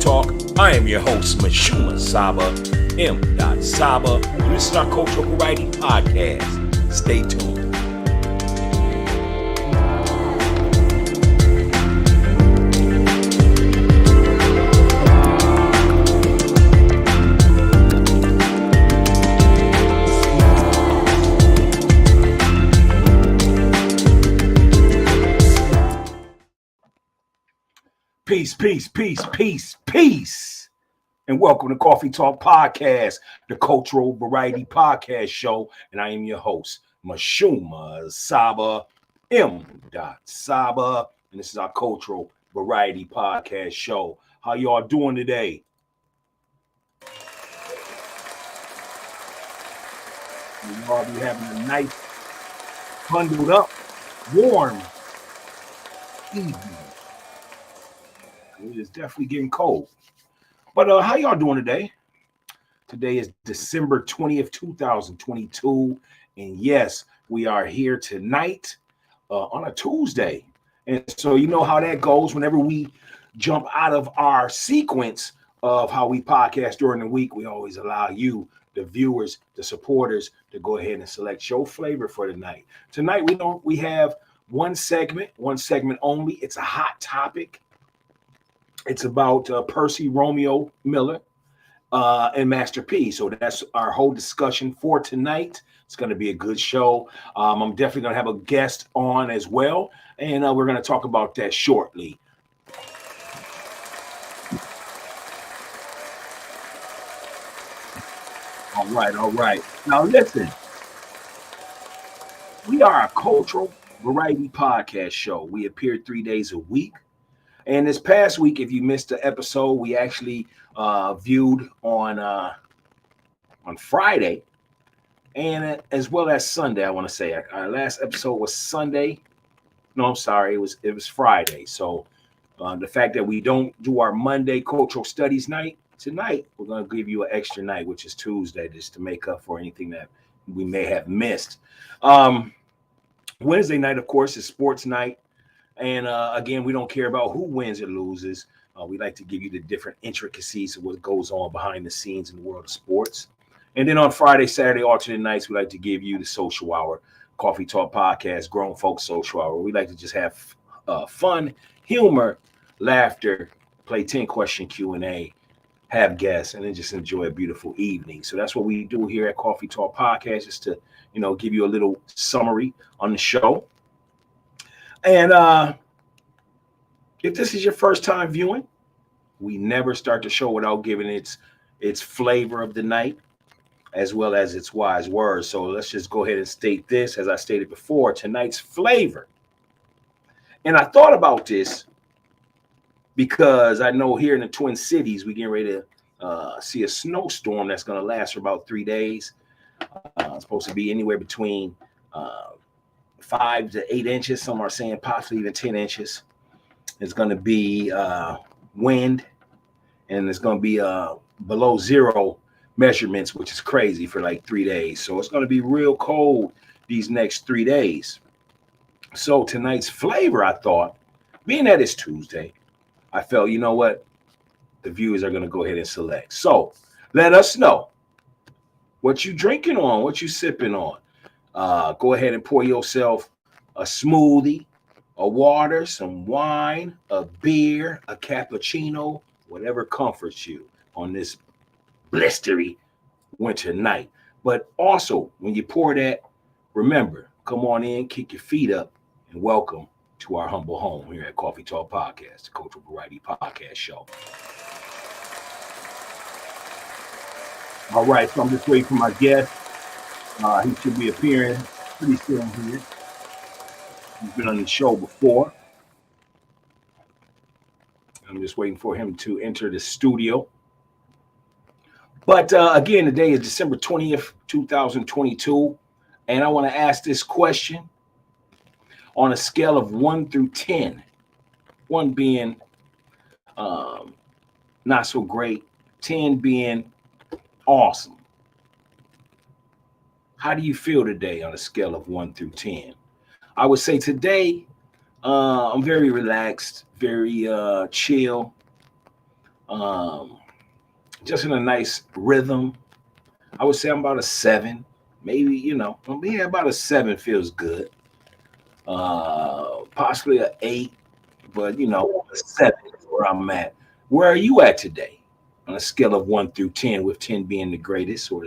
Talk. I am your host, MISHUMA SABA, M.SABA, and this is our Cultural Variety Podcast. Stay tuned. Peace, peace, peace, peace, peace. And welcome to Coffee Talk Podcast, the Cultural Variety Podcast Show. And I am your host, MISHUMA SABA, M.SABA. And this is our Cultural Variety Podcast Show. How y'all doing today? You all be having a nice, bundled up, warm evening. It is definitely getting cold. But how y'all doing today? Today is December 20th, 2022. And yes, we are here tonight on a Tuesday. And so you know how that goes. Whenever we jump out of our sequence of how we podcast during the week, we always allow you, the viewers, the supporters, to go ahead and select your flavor for the night. Tonight, we have one segment only. It's a hot topic. It's about Percy, Romeo, Miller, and Master P. So that's our whole discussion for tonight. It's going to be a good show. I'm definitely going to have a guest on as well, and we're going to talk about that shortly. All right. Now listen, we are a cultural variety podcast show. We appear 3 days a week. And this past week, if you missed the episode, we actually viewed on Friday and as well as Sunday. I want to say our last episode was Sunday. No, I'm sorry, it was Friday. So the fact that we don't do our Monday cultural studies night tonight, we're going to give you an extra night, which is Tuesday, just to make up for anything that we may have missed. Wednesday night, of course, is sports night. And again, we don't care about who wins or loses. We like to give you the different intricacies of what goes on behind the scenes in the world of sports. And then on Friday, Saturday, alternate nights, we like to give you the social hour, Coffee Talk Podcast, Grown Folks Social Hour. We like to just have fun, humor, laughter, play 10-question Q&A, have guests, and then just enjoy a beautiful evening. So that's what we do here at Coffee Talk Podcast, just to, give you a little summary on the show. And if this is your first time viewing, we never start the show without giving its flavor of the night as well as its wise words. So let's just go ahead and state this, as I stated before, tonight's flavor. And I thought about this because I know here in the Twin Cities, we're getting ready to see a snowstorm that's going to last for about 3 days. It's supposed to be anywhere between 5 to 8 inches. Some are saying possibly even 10 inches. It's going to be wind, and it's going to be below zero measurements, which is crazy for like 3 days. So it's going to be real cold these next 3 days. So tonight's flavor, I thought, being that it's Tuesday, I felt, you know what, the viewers are going to go ahead and select. So let us know what you drinking on, what you sipping on. Go ahead and pour yourself a smoothie, a water, some wine, a beer, a cappuccino, whatever comforts you on this blistery winter night. But also, when you pour that, remember, come on in, kick your feet up, and welcome to our humble home here at Coffee Talk Podcast, the Cultural Variety Podcast Show. All right, so I'm just waiting for my guest. He should be appearing pretty soon here. He's been on the show before. I'm just waiting for him to enter the studio. But again, today is December 20th, 2022. And I want to ask this question on a scale of 1 through 10. 1 being not so great, 10 being awesome. How do you feel today on a scale of 1 through 10? I would say today, I'm very relaxed, very chill. Just in a nice rhythm. I would say I'm about a 7, maybe, yeah, about a 7 feels good. Possibly a 8, but a 7 is where I'm at. Where are you at today? On a scale of 1 through 10, with 10 being the greatest or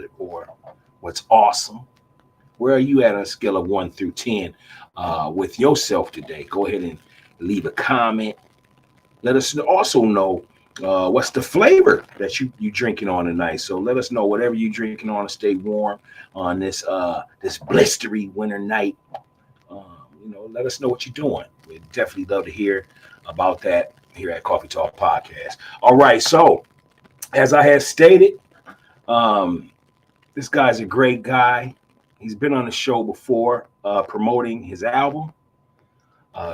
what's awesome. Where are you at on a scale of 1 through 10 with yourself today? Go ahead and leave a comment. Let us also know what's the flavor that you drinking on tonight. So let us know whatever you drinking on to stay warm on this blistery winter night. Let us know what you're doing. We'd definitely love to hear about that here at Coffee Talk Podcast. All right, so as I had stated, this guy's a great guy. He's been on the show before promoting his album.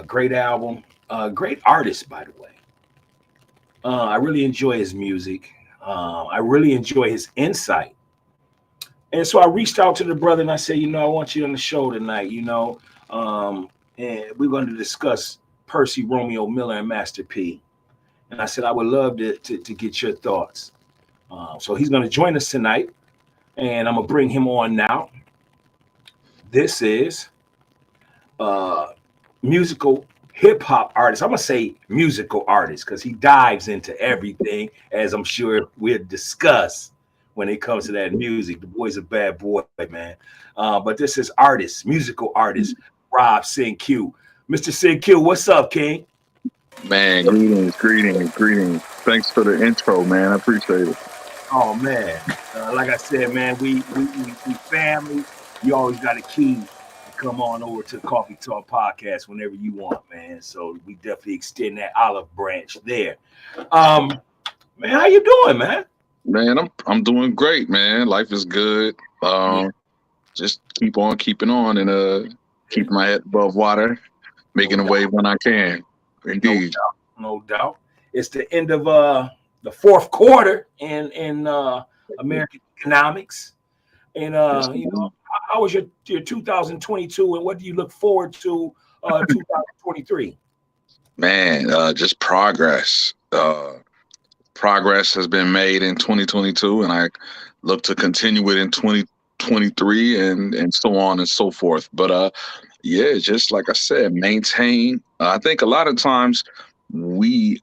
Great album. Great artist, by the way. I really enjoy his music. I really enjoy his insight. And so I reached out to the brother and I said, I want you on the show tonight, and we're going to discuss PERCY, Romeo Miller, and Master P. And I said, I would love to get your thoughts. So he's going to join us tonight, and I'm going to bring him on now. This is musical hip-hop artist. I'm going to say musical artist because he dives into everything, as I'm sure we'll discuss when it comes to that music. The boy's a bad boy, man. But this is musical artist, Rob Sin-Q. Mr. Sin-Q, what's up, King? Man, greetings. Thanks for the intro, man. I appreciate it. Oh, man. Like I said, man, we family. You always got a key to come on over to Coffee Talk Podcast whenever you want, man. So we definitely extend that olive branch there. Man, how you doing, man? Man, I'm doing great, man. Life is good. Just keep on keeping on and keep my head above water, making a wave when I can. Indeed. No doubt. It's the end of the fourth quarter in American economics. And how was your 2022 and what do you look forward to 2023? Man, just progress. Progress has been made in 2022, and I look to continue it in 2023 and so on and so forth. But yeah, just like I said, maintain. I think a lot of times we're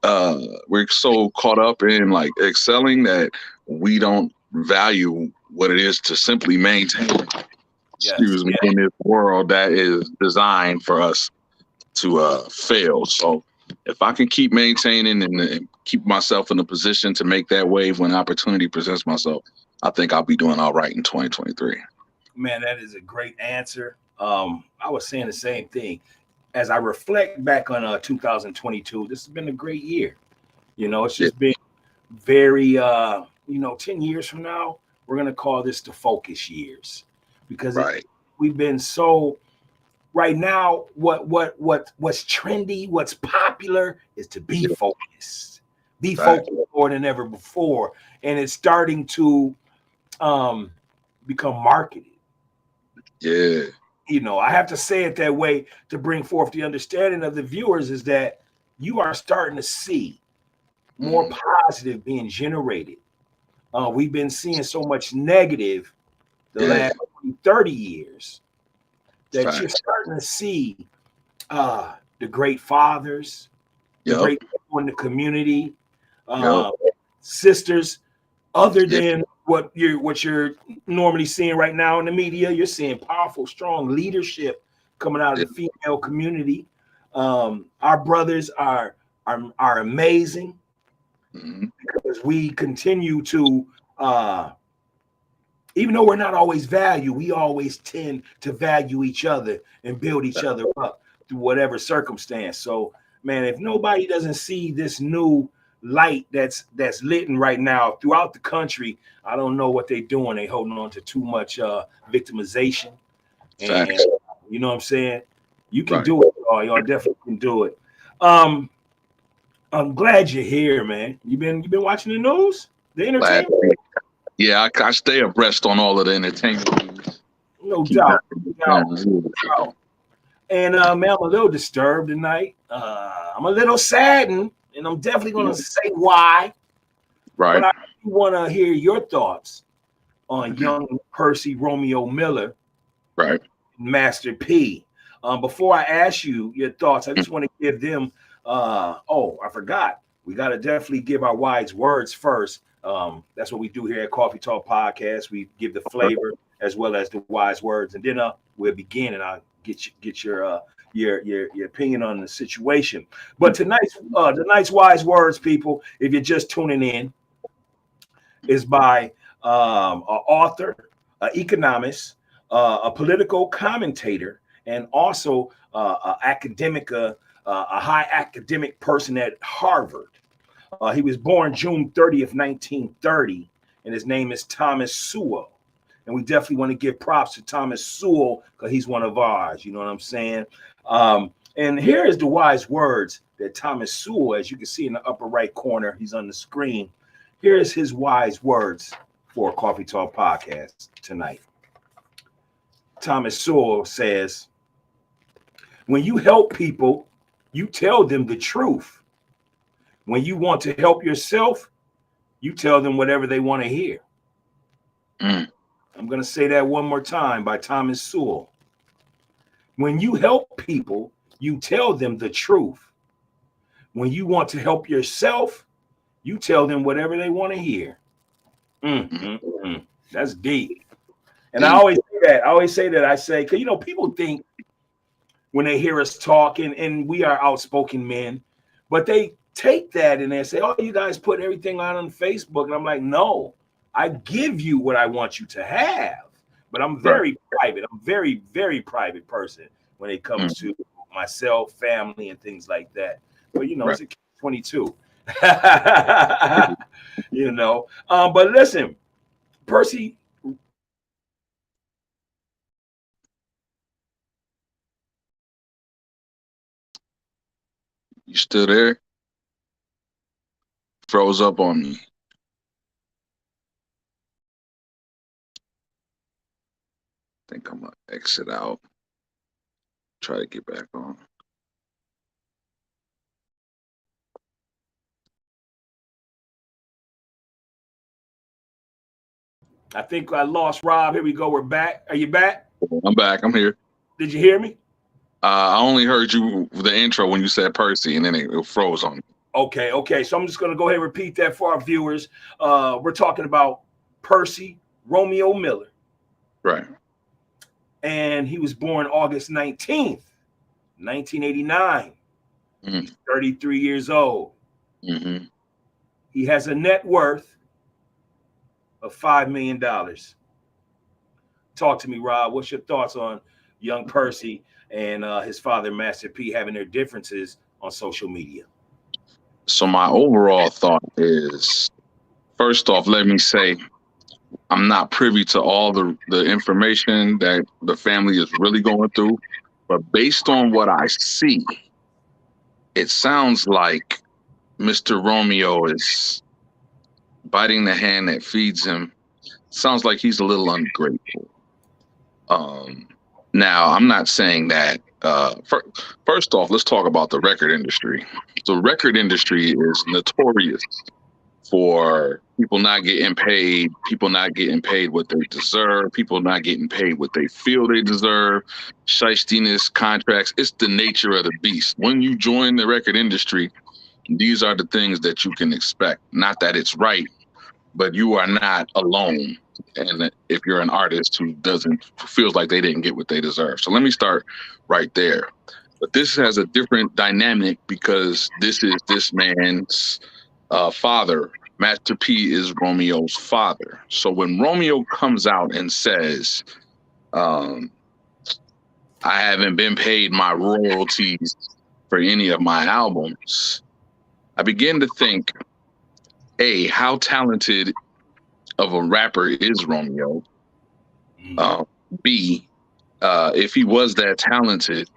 so caught up in like excelling that we don't value what it is to simply maintain. Excuse me, in this world that is designed for us to fail. So if I can keep maintaining and keep myself in a position to make that wave when opportunity presents myself, I think I'll be doing all right in 2023. Man, that is a great answer. I was saying the same thing. As I reflect back on 2022, this has been a great year. It's just been very, 10 years from now, we're going to call this the focus years because we've been so right now. What's trendy, what's popular is to be focused, focused more than ever before. And it's starting to become marketed. Yeah. I have to say it that way to bring forth the understanding of the viewers is that you are starting to see more positive being generated. We've been seeing so much negative the last 30 years that you're starting to see the great fathers, the great people in the community, sisters, other than what you're normally seeing right now in the media. You're seeing powerful, strong leadership coming out of the female community. Our brothers are amazing because we continue to, even though we're not always valued, we always tend to value each other and build each other up through whatever circumstance. So, man, if nobody doesn't see this new light that's lit right now throughout the country, I don't know what they're doing. They holding on to too much victimization. And you know what I'm saying? You can do it, y'all definitely can do it. I'm glad you're here, man. You been watching the news? The entertainment? Yeah, I stay abreast on all of the entertainment. No doubt. And man, I'm a little disturbed tonight. I'm a little saddened, and I'm definitely going to say why. Right. But I want to hear your thoughts on young Percy Romeo Miller, Right. Master P. Before I ask you your thoughts, I just want to give them. I forgot. We got to definitely give our wise words first. That's what we do here at Coffee Talk Podcast. We give the flavor as well as the wise words, and then we'll begin, and I'll get your opinion on the situation. But tonight's wise words, people, if you're just tuning in, is by an author, an economist, a political commentator, and also a high academic person at Harvard. He was born June 30th, 1930, and his name is Thomas Sewell. And we definitely want to give props to Thomas Sewell because he's one of ours. You know what I'm saying? And here is the wise words that Thomas Sewell, as you can see in the upper right corner, he's on the screen. Here is his wise words for Coffee Talk Podcast tonight. Thomas Sewell says, when you help people, you tell them the truth. When you want to help yourself, you tell them whatever they want to hear. I'm going to say that one more time by Thomas Sewell. When you help people, you tell them the truth. When you want to help yourself, you tell them whatever they want to hear. That's deep. And I always say that. I say, because, people think when they hear us talking, and we are outspoken men, but they take that and they say, oh, you guys put everything on Facebook. And I'm like, no, I give you what I want you to have. But I'm very private. I'm very, very private person when it comes to myself, family, and things like that. But, it's a 22. But listen, Percy. You still there? Froze up on me. I think I'm gonna exit out. Try to get back on. I think I lost Rob. Here we go. We're back. Are you back? I'm back. I'm here. Did you hear me? I only heard you the intro when you said Percy, and then it froze on me. Okay. So I'm just going to go ahead and repeat that for our viewers. We're talking about Percy Romeo Miller. Right. And he was born August 19th, 1989. 33 years old. He has a net worth of $5 million. Talk to me, Rob. What's your thoughts on young Percy and his father, Master P, having their differences on social media? So my overall thought is, first off, let me say I'm not privy to all the information that the family is really going through, but based on what I see, it sounds like Mr. Romeo is biting the hand that feeds him. Sounds like he's a little ungrateful. Now, I'm not saying that. First off, let's talk about the record industry. The record industry is notorious for people not getting paid, people not getting paid what they deserve, people not getting paid what they feel they deserve, shystiness, contracts. It's the nature of the beast. When you join the record industry, these are the things that you can expect. Not that it's right, but you are not alone. And if you're an artist who feels like they didn't get what they deserve. So let me start right there. But this has a different dynamic because this is this man's father. Master P is Romeo's father. So when Romeo comes out and says, I haven't been paid my royalties for any of my albums, I begin to think, A, how talented of a rapper is Romeo? B, if he was that talented,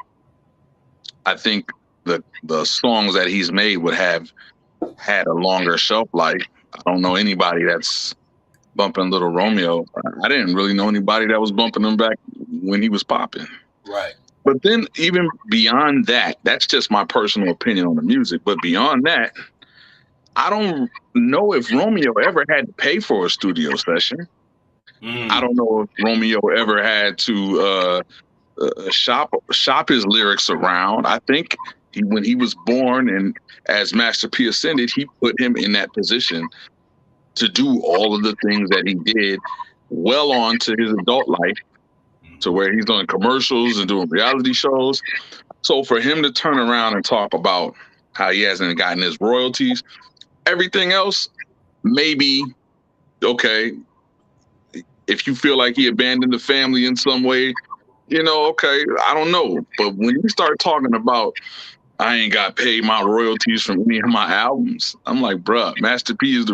I think the songs that he's made would have had a longer shelf life. I don't know anybody that's bumping Little Romeo. I didn't really know anybody that was bumping him back when he was popping. Right. But then even beyond that, that's just my personal opinion on the music. But beyond that, I don't know if Romeo ever had to pay for a studio session. I don't know if Romeo ever had to shop his lyrics around. I think when he was born and as Master P ascended, he put him in that position to do all of the things that he did well on to his adult life, to where he's doing commercials and doing reality shows. So for him to turn around and talk about how he hasn't gotten his royalties, everything else, maybe, okay, if you feel like he abandoned the family in some way, okay, I don't know. But when you start talking about, I ain't got paid my royalties from any of my albums, I'm like, bruh, Master P is the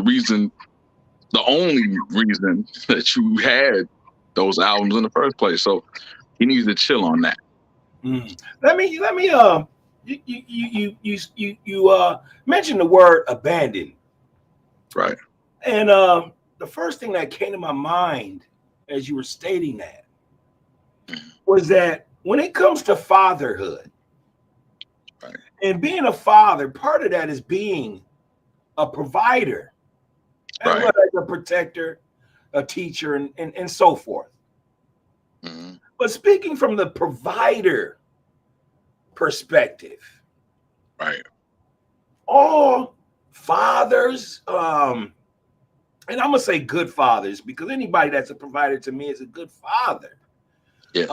only reason that you had those albums in the first place. So he needs to chill on that. Let me you mentioned the word abandoned. Right. And the first thing that came to my mind as you were stating that was that when it comes to fatherhood, right, and being a father, part of that is being a provider, as well as a protector, a teacher, and so forth. Mm-hmm. But speaking from the provider perspective, right, all fathers, and I'm gonna say good fathers, because anybody that's a provider to me is a good father. Yeah.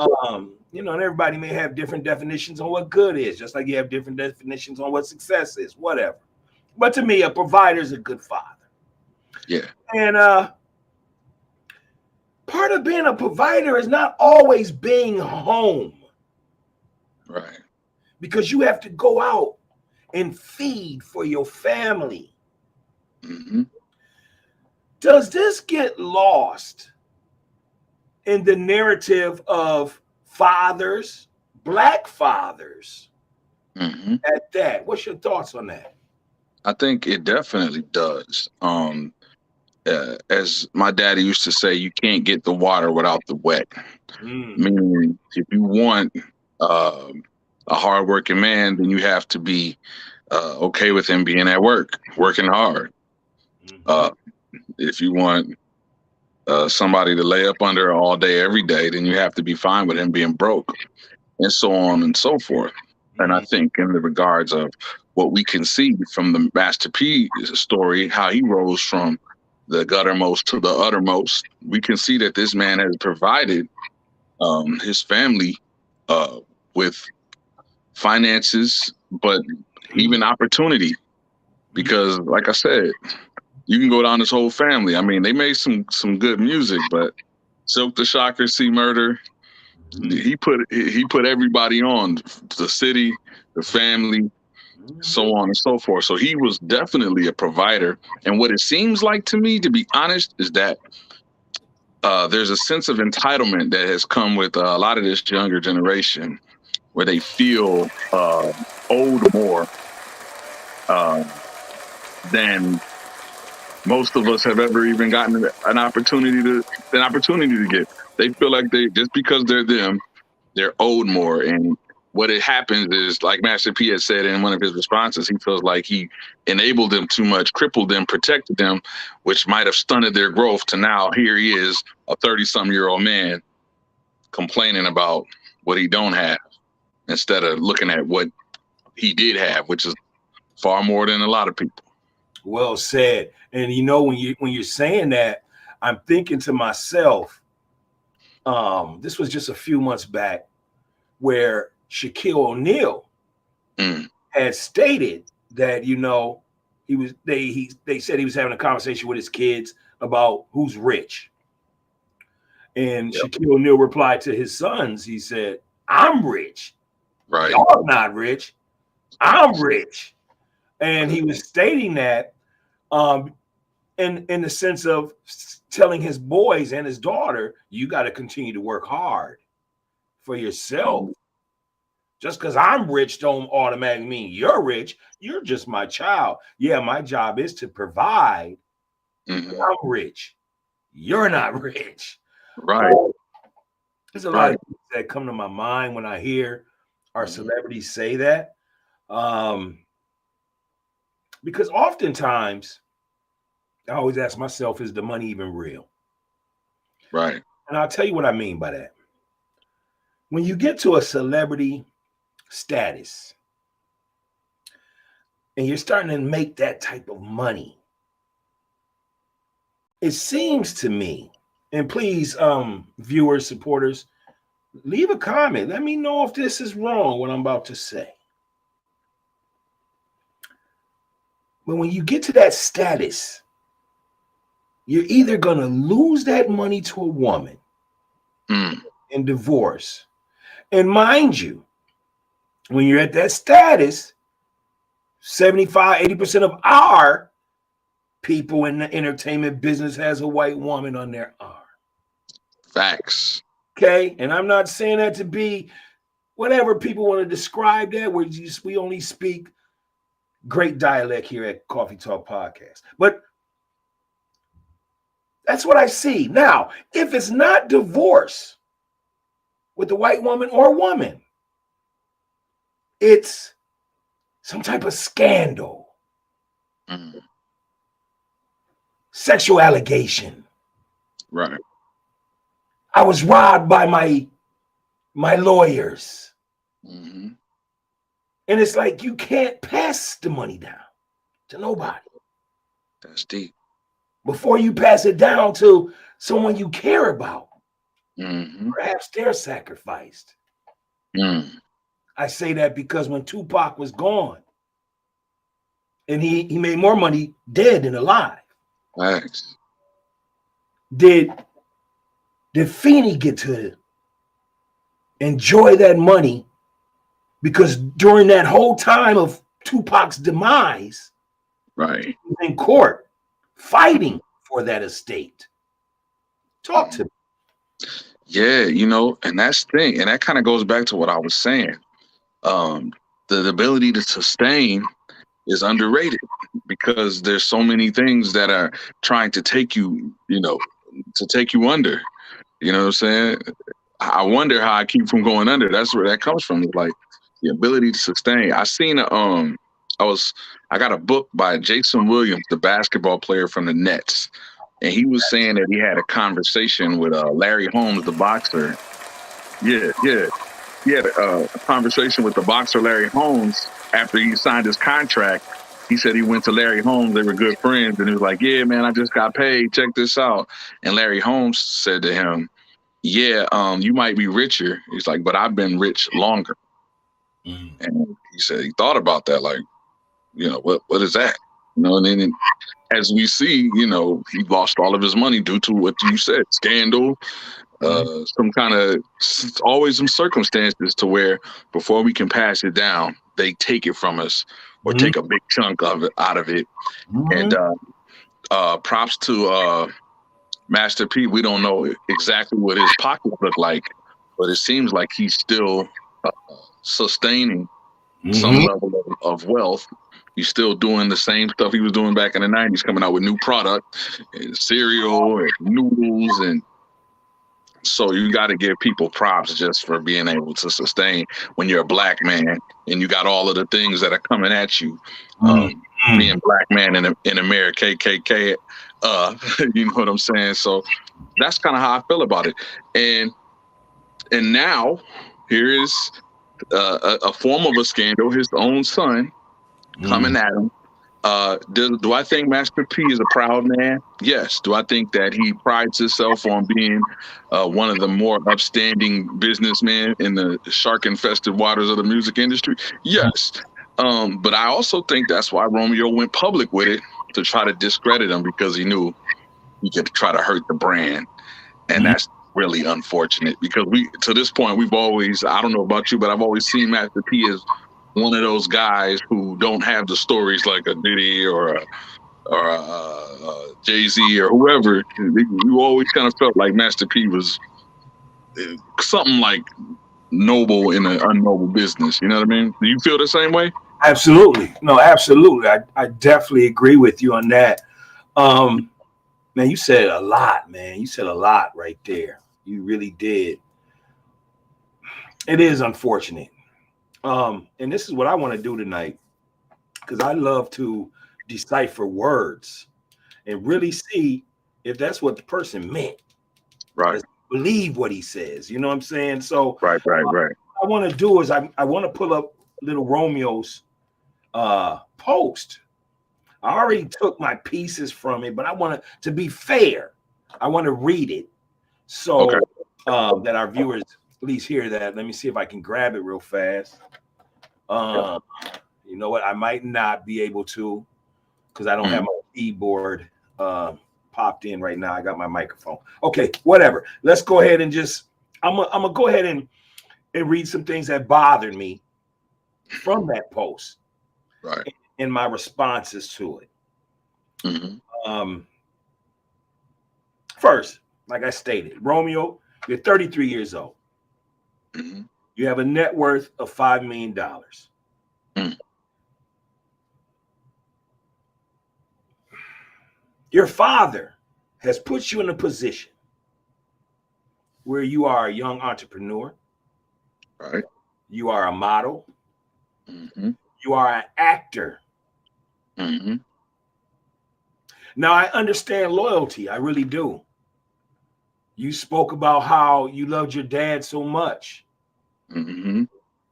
And everybody may have different definitions on what good is, just like you have different definitions on what success is, whatever. But to me, a provider is a good father. Yeah. And part of being a provider is not always being home. Right. Because you have to go out and feed for your family. Mm-hmm. Does this get lost in the narrative of fathers, Black fathers, at that? What's your thoughts on that? I think it definitely does. As my daddy used to say, you can't get the water without the wet. Meaning, if you want a hardworking man, then you have to be okay with him being at work, working hard. If you want somebody to lay up under all day, every day, then you have to be fine with him being broke, and so on and so forth. And I think in the regards of what we can see from the Master P story, how he rose from the guttermost to the uttermost, we can see that this man has provided his family with finances, but even opportunity. Because, like I said, you can go down this whole family. I mean, they made some good music, but Silk the Shocker, C Murder, he put everybody on, the city, the family, so on and so forth. So he was definitely a provider. And what it seems like to me, to be honest, is that there's a sense of entitlement that has come with a lot of this younger generation, where they feel owed more than most of us have ever even gotten an opportunity to get. They feel like they, just because they're them, they're owed more. And what it happens is, like Master P had said in one of his responses, he feels like he enabled them too much, crippled them, protected them, which might have stunted their growth, to now here he is, a 30-some-year-old man, complaining about what he don't have, instead of looking at what he did have, which is far more than a lot of people. Well said. And when you're saying that, I'm thinking to myself, this was just a few months back, where Shaquille O'Neal had stated that they said he was having a conversation with his kids about who's rich. And Shaquille O'Neal replied to his sons, he said, "I'm rich. Right. Y'all not rich. I'm rich." And he was stating that in the sense of telling his boys and his daughter, you got to continue to work hard for yourself. Just because I'm rich don't automatically mean you're rich. You're just my child. Yeah, my job is to provide. I'm rich. You're not rich. Right. There's a lot of things that come to my mind when I hear our celebrities say that. Because oftentimes I always ask myself, is the money even real? Right. And I'll tell you what I mean by that. When you get to a celebrity status and you're starting to make that type of money, it seems to me, and please, viewers, supporters, leave a comment. Let me know if this is wrong, what I'm about to say. But when you get to that status, you're either going to lose that money to a woman in divorce. And mind you, when you're at that status, 75, 80% of our people in the entertainment business has a white woman on their arm. Facts. Okay? And I'm not saying that to be whatever people want to describe that. We only speak great dialect here at Coffee Talk Podcast. But that's what I see. Now, if it's not divorce with the white woman or woman, it's some type of scandal, sexual allegation. Right. I was robbed by my lawyers. And it's like you can't pass the money down to nobody. That's deep. Before you pass it down to someone you care about, perhaps they're sacrificed. I say that because when Tupac was gone, and he made more money dead than alive. Thanks. Did Feeney get to enjoy that money? Because during that whole time of Tupac's demise, right, he was in court fighting for that estate. Talk to me. Yeah, and that's the thing, and that kind of goes back to what I was saying. The ability to sustain is underrated because there's so many things that are trying to take you, to take you under. You know what I'm saying? I wonder how I keep from going under. That's where that comes from. Like the ability to sustain. I got a book by Jason Williams, the basketball player from the Nets, and he was saying that he had a conversation with Larry Holmes, the boxer. Yeah. He had a conversation with the boxer Larry Holmes after he signed his contract. He said he went to Larry Holmes. They were good friends. And he was like, yeah, man, I just got paid. Check this out. And Larry Holmes said to him, yeah, you might be richer. He's like, but I've been rich longer. And he said he thought about that. Like, what is that? And then as we see, he lost all of his money due to what you said, scandal, some kind of, always some circumstances to where before we can pass it down, they take it from us or take a big chunk of it out of it. And props to Master P. We don't know exactly what his pockets look like, but it seems like he's still sustaining some level of wealth. He's still doing the same stuff he was doing back in the 90s, coming out with new product, and cereal and noodles. And so you got to give people props just for being able to sustain when you're a black man and you got all of the things that are coming at you. Being black man in America, KKK, you know what I'm saying? So that's kind of how I feel about it. And now here is a form of a scandal, his own son coming at him. Do I think Master P is a proud man? Yes. Do I think that he prides himself on being one of the more upstanding businessmen in the shark-infested waters of the music industry? Yes. But I also think that's why Romeo went public with it, to try to discredit him, because he knew he could try to hurt the brand. And that's really unfortunate, because to this point, we've always, I don't know about you, but I've always seen Master P as one of those guys who don't have the stories like a Diddy or a Jay-Z or whoever. You always kind of felt like Master P was something like noble in an unnoble business. You know what I mean? Do you feel the same way? Absolutely. No, absolutely. I definitely agree with you on that. Man, you said a lot, man. You said a lot right there. You really did. It is unfortunate. And this is what I want to do tonight, because I love to decipher words and really see if that's what the person meant. Right. Believe what he says. You know what I'm saying? So Right. what I want to do is I want to pull up little Romeo's post. I already took my pieces from it, but I want to be fair. I want to read it so that our viewers at least hear that. Let me see if I can grab it real fast. You know what? I might not be able to because I don't have my keyboard popped in right now. I got my microphone. Okay, whatever. Let's go ahead and just I'm gonna go ahead and read some things that bothered me from that post. Right. In my responses to it. First, like I stated, Romeo, you're 33 years old. You have a net worth of $5 million. Your father has put you in a position where you are a young entrepreneur. Right. You are a model. You are an actor. Now, I understand loyalty. I really do. You spoke about how you loved your dad so much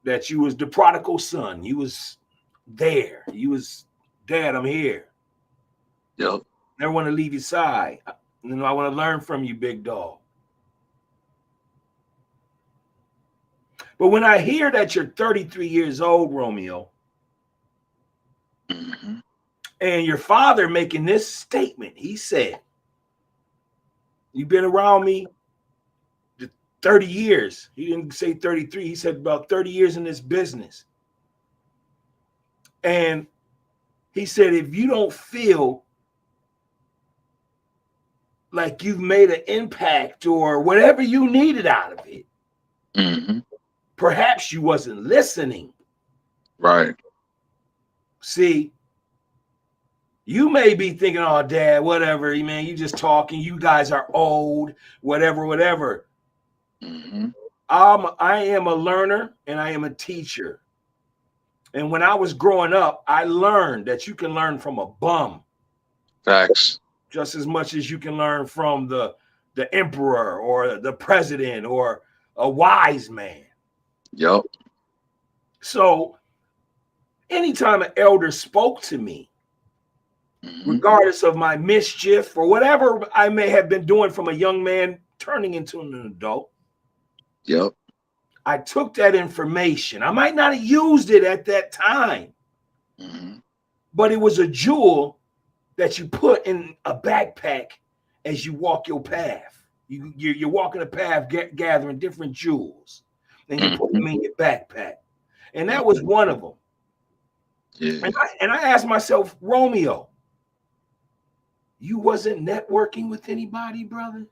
that you was the prodigal son. You was there. You was, Dad, I'm here. Yep. Never want to leave your side. You know, I want to learn from you, big dog. But when I hear that you're 33 years old, Romeo, and your father making this statement, he said, you've been around me 30 years. He didn't say 33. He said about 30 years in this business. And he said, if you don't feel like you've made an impact or whatever you needed out of it, perhaps you wasn't listening. Right. See, you may be thinking, oh, Dad, whatever, man, you just talking. You guys are old, whatever. I am a learner and I am a teacher. And when I was growing up, I learned that you can learn from a bum. Facts. Just as much as you can learn from the emperor or the president or a wise man. Yep. So anytime an elder spoke to me, regardless of my mischief or whatever I may have been doing from a young man turning into an adult, yep, I took that information. I might not have used it at that time, but it was a jewel that you put in a backpack as you walk your path. You're walking a path, gathering different jewels, and you put them in your backpack. And that was one of them. Yeah. And I asked myself, Romeo, you wasn't networking with anybody, brother?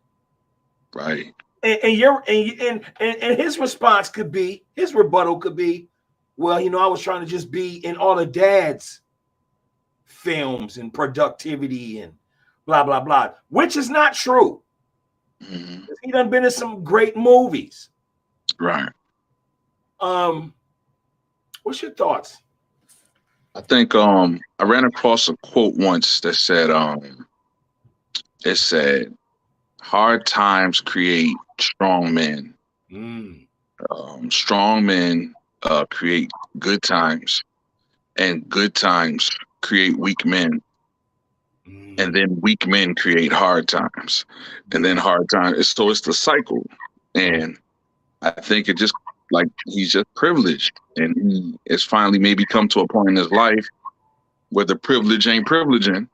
Right. And his response could be, his rebuttal could be, well, you know, I was trying to just be in all of Dad's films and productivity and blah, blah, blah, which is not true. He done been in some great movies. Right. What's your thoughts? I think I ran across a quote once that said, it said, hard times create strong men. Strong men create good times, and good times create weak men. And then weak men create hard times, and then hard times. So it's the cycle. And I think it just, like, he's just privileged, and he has finally maybe come to a point in his life where the privilege ain't privileging,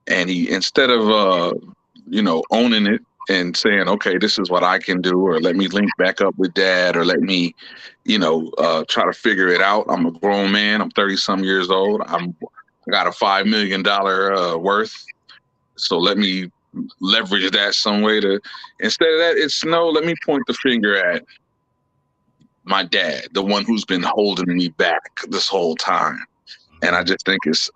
and he, instead of owning it and saying, okay, this is what I can do, or let me link back up with Dad, or let me try to figure it out. I'm a grown man. I'm 30 some years old. I got a $5 million worth, so let me leverage that some way to, instead of that, it's no, let me point the finger at my dad, the one who's been holding me back this whole time. And I just think it's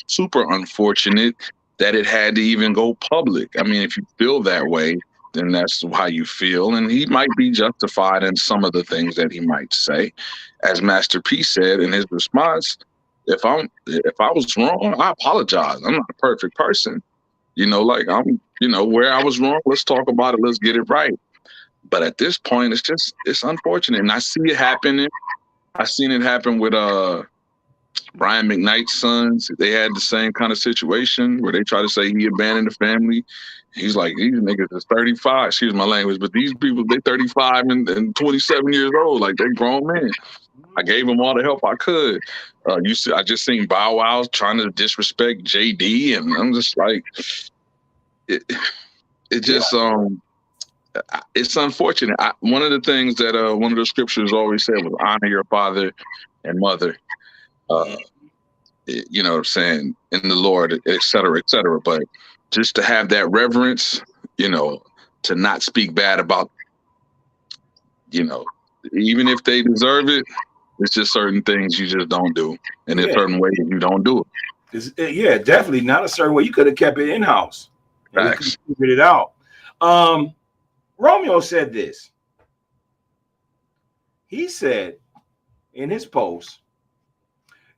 super unfortunate that it had to even go public. I mean, if you feel that way, then that's how you feel. And he might be justified in some of the things that he might say. As Master P said in his response, if I was wrong, I apologize. I'm not a perfect person. Like I'm, where I was wrong, let's talk about it. Let's get it right. But at this point, it's unfortunate. And I see it happening. I seen it happen with Brian McKnight's sons. They had the same kind of situation where they try to say he abandoned the family. He's like, these niggas is 35, excuse my language, but these people, they 35 and 27 years old, like they grown men. I gave them all the help I could. I just seen Bow Wow trying to disrespect JD, and I'm just like, it's unfortunate. One of the things that one of the scriptures always said was honor your father and mother. You know what I'm saying, in the Lord, et cetera, et cetera. But just to have that reverence, to not speak bad about, even if they deserve it, it's just certain things you just don't do. And in certain ways you don't do it. Yeah, definitely not a certain way. You could have kept it in-house. Facts. Figured it out. Romeo said this. He said in his post,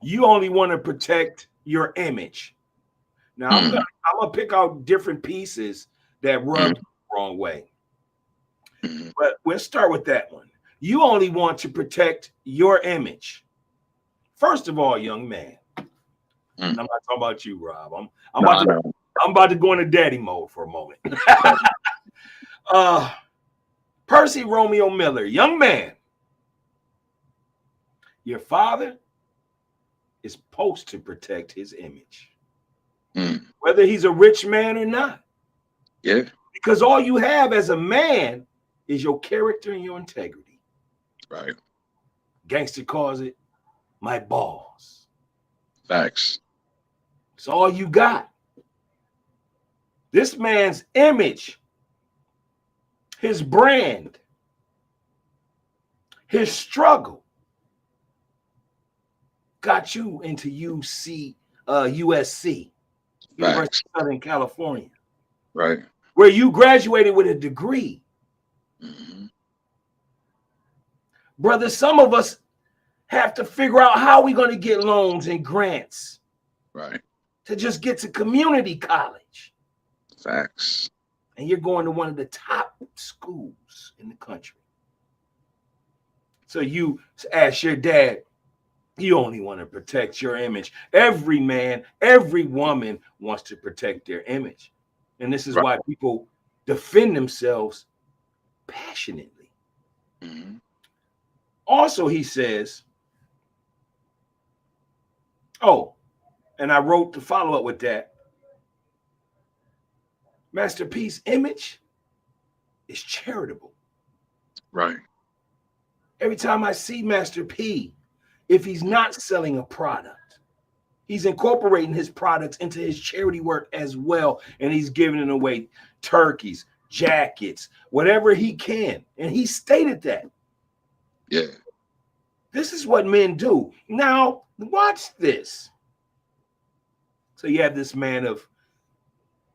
you only want to protect your image. Now, I'm gonna pick out different pieces that rub the wrong way. But we'll start with that one. You only want to protect your image. First of all, young man, I'm not talking about you, Rob. I'm about to go into daddy mode for a moment. Percy Romeo Miller, young man, your father is supposed to protect his image, whether he's a rich man or not. Yeah. Because all you have as a man is your character and your integrity. Right. Gangster calls it my balls. Facts. It's all you got. This man's image, his brand, his struggle got you into USC, University of Southern California. Right. Where you graduated with a degree. Brother, some of us have to figure out how we're going to get loans and grants. Right. To just get to community college. Facts. And you're going to one of the top schools in the country. So you ask your dad, you only want to protect your image. Every man, every woman wants to protect their image. And this is why people defend themselves passionately. Also, he says, and I wrote to follow up with that. Master P's image is charitable. Right. Every time I see Master P, if he's not selling a product, he's incorporating his products into his charity work as well. And he's giving it away, turkeys, jackets, whatever he can. And he stated that. Yeah. This is what men do. Now, watch this. So you have this man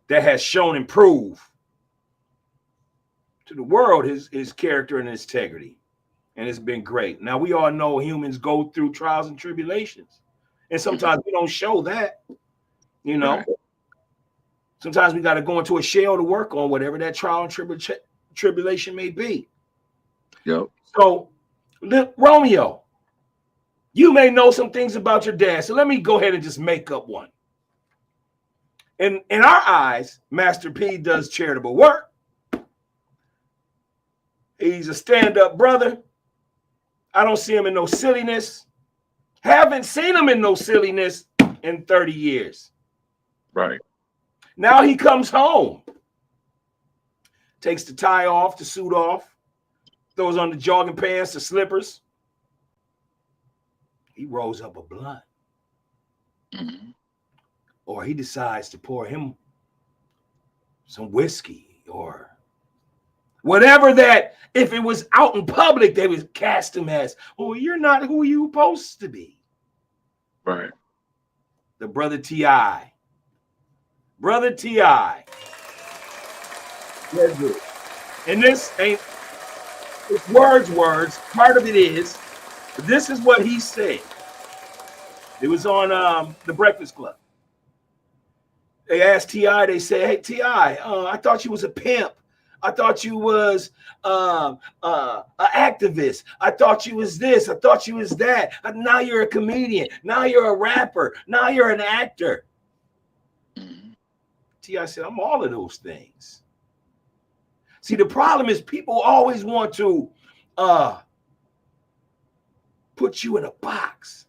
that has shown and proved to the world his character and his integrity. And it's been great. Now, we all know humans go through trials and tribulations. And sometimes we don't show that, Right. Sometimes we got to go into a shell to work on whatever that trial and tribulation may be. Yep. So, Romeo, you may know some things about your dad. So let me go ahead and just make up one. In our eyes, Master P does charitable work. He's a stand-up brother. I don't see him in no silliness. Haven't seen him in no silliness in 30 years. Right. Now he comes home, takes the tie off, the suit off, throws on the jogging pants, the slippers. He rolls up a blunt. Or he decides to pour him some whiskey or whatever that, if it was out in public, they would cast him as, oh, you're not who you supposed to be. Right. The brother T.I. Brother T.I. Let's do it. And this ain't, it's words. Part of it is, this is what he said. It was on the Breakfast Club. They asked T.I., they said, hey, T.I., I thought you was a pimp. I thought you was an activist. I thought you was this. I thought you was that. Now you're a comedian. Now you're a rapper. Now you're an actor. T.I. said, I'm all of those things. See, the problem is people always want to put you in a box.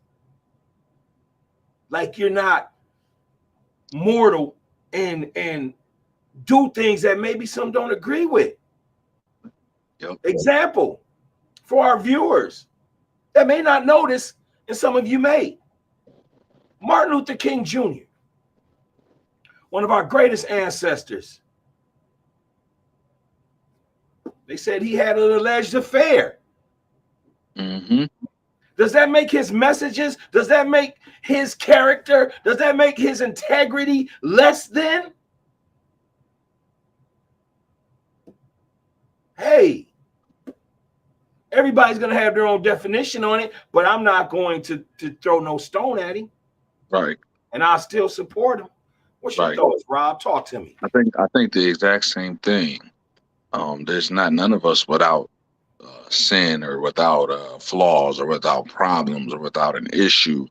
Like you're not mortal and do things that maybe some don't agree with. Yep. Example for our viewers that may not notice, and some of you may. Martin Luther King Jr., one of our greatest ancestors. They said he had an alleged affair. Mm-hmm. Does that make his messages? Does that make his character? Does that make his integrity less than? Hey, everybody's going to have their own definition on it, but I'm not going to throw no stone at him. Right. And I'll still support him. What's your thoughts, Rob? Talk to me. I think the exact same thing. There's none of us without sin or without flaws or without problems or without an issue,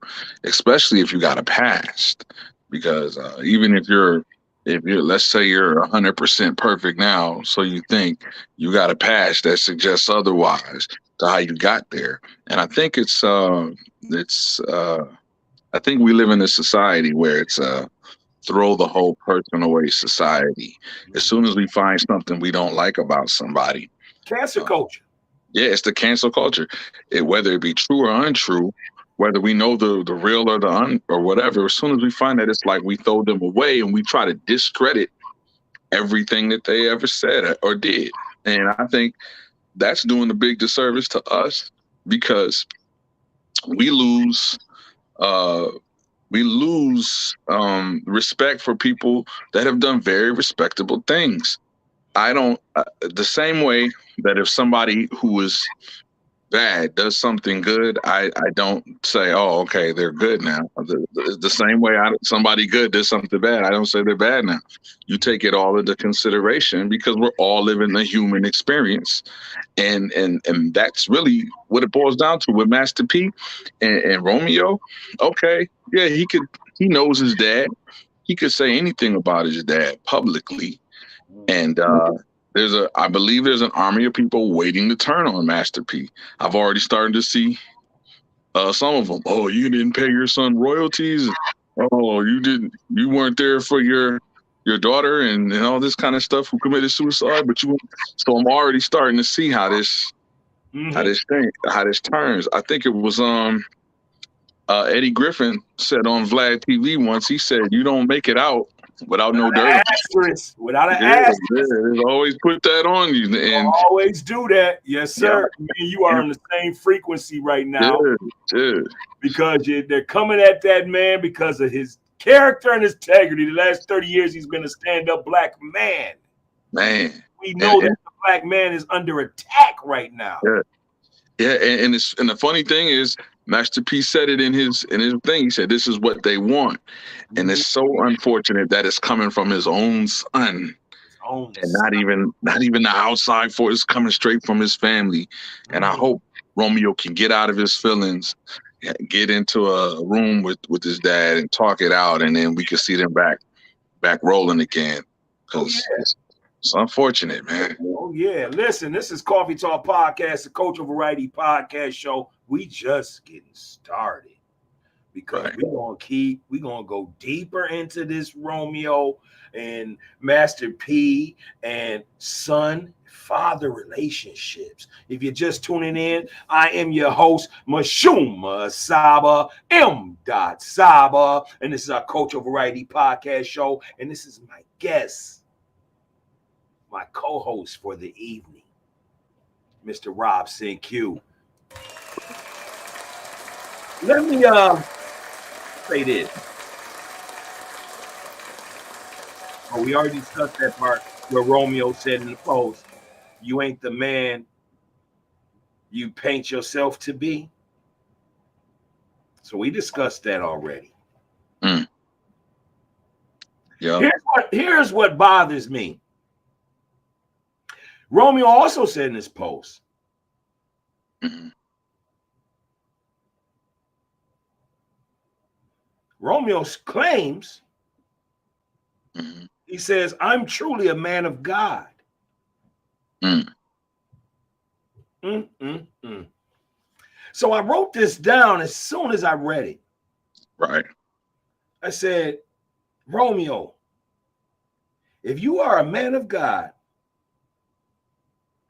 especially if you got a past. Because even if you're let's say you're 100% perfect now, so you think you got a past that suggests otherwise to how you got there. And I think I think we live in a society where it's throw the whole person away society. As soon as we find something we don't like about somebody, cancel culture. Yeah, it's the cancel culture. Whether it be true or untrue, whether we know the real or or whatever, as soon as we find that, it's like we throw them away and we try to discredit everything that they ever said or did. And I think that's doing a big disservice to us, because we lose respect for people that have done very respectable things. I don't the same way that if somebody who is bad does something good, I don't say, oh, okay, they're good now. The same way somebody good does something bad, I don't say they're bad now. You take it all into consideration, because we're all living the human experience. And that's really what it boils down to with Master P and Romeo. Okay, yeah, he knows his dad. He could say anything about his dad publicly. And I believe there's an army of people waiting to turn on Master P. I've already started to see some of them. Oh, you didn't pay your son royalties. Oh, you weren't there for your daughter and all this kind of stuff, who committed suicide. So I'm already starting to see how this turns. I think it was Eddie Griffin said on Vlad TV once. He said, "You don't make it out without no dirt." Without an asterisk. They always put that on you. And always do that. Yes, sir. Yeah. Me and you are on the same frequency right now. Yeah. Because they're coming at that man because of his character and his integrity. The last 30 years, he's been a stand-up black man. Man. We know that the black man is under attack right now. Yeah, and the funny thing is, Master P said it in his thing. He said, this is what they want. And it's so unfortunate that it's coming from his own son. And not even the outside force. It's coming straight from his family. And I hope Romeo can get out of his feelings, get into a room with his dad and talk it out, and then we can see them back rolling again. Because it's unfortunate, man. Oh, yeah. Listen, this is Coffee Talk Podcast, the Cultural Variety Podcast Show. We just getting started, because we're gonna go deeper into this Romeo and Master P and son-father relationships. If you're just tuning in, I am your host, MISHUMA SABA, M.SABA, and this is our Cultural Variety Podcast Show, and this is my guest, my co-host for the evening, Mr. Rob Q. Let me say this. Oh, we already discussed that part where Romeo said in the post, you ain't the man you paint yourself to be. So we discussed that already. Mm. Yeah. Here's what bothers me. Romeo also said in his post, Mm-hmm. Romeo claims, Mm-hmm. he says, I'm truly a man of God. Mm. So I wrote this down as soon as I read it. Right. I said, Romeo, if you are a man of God,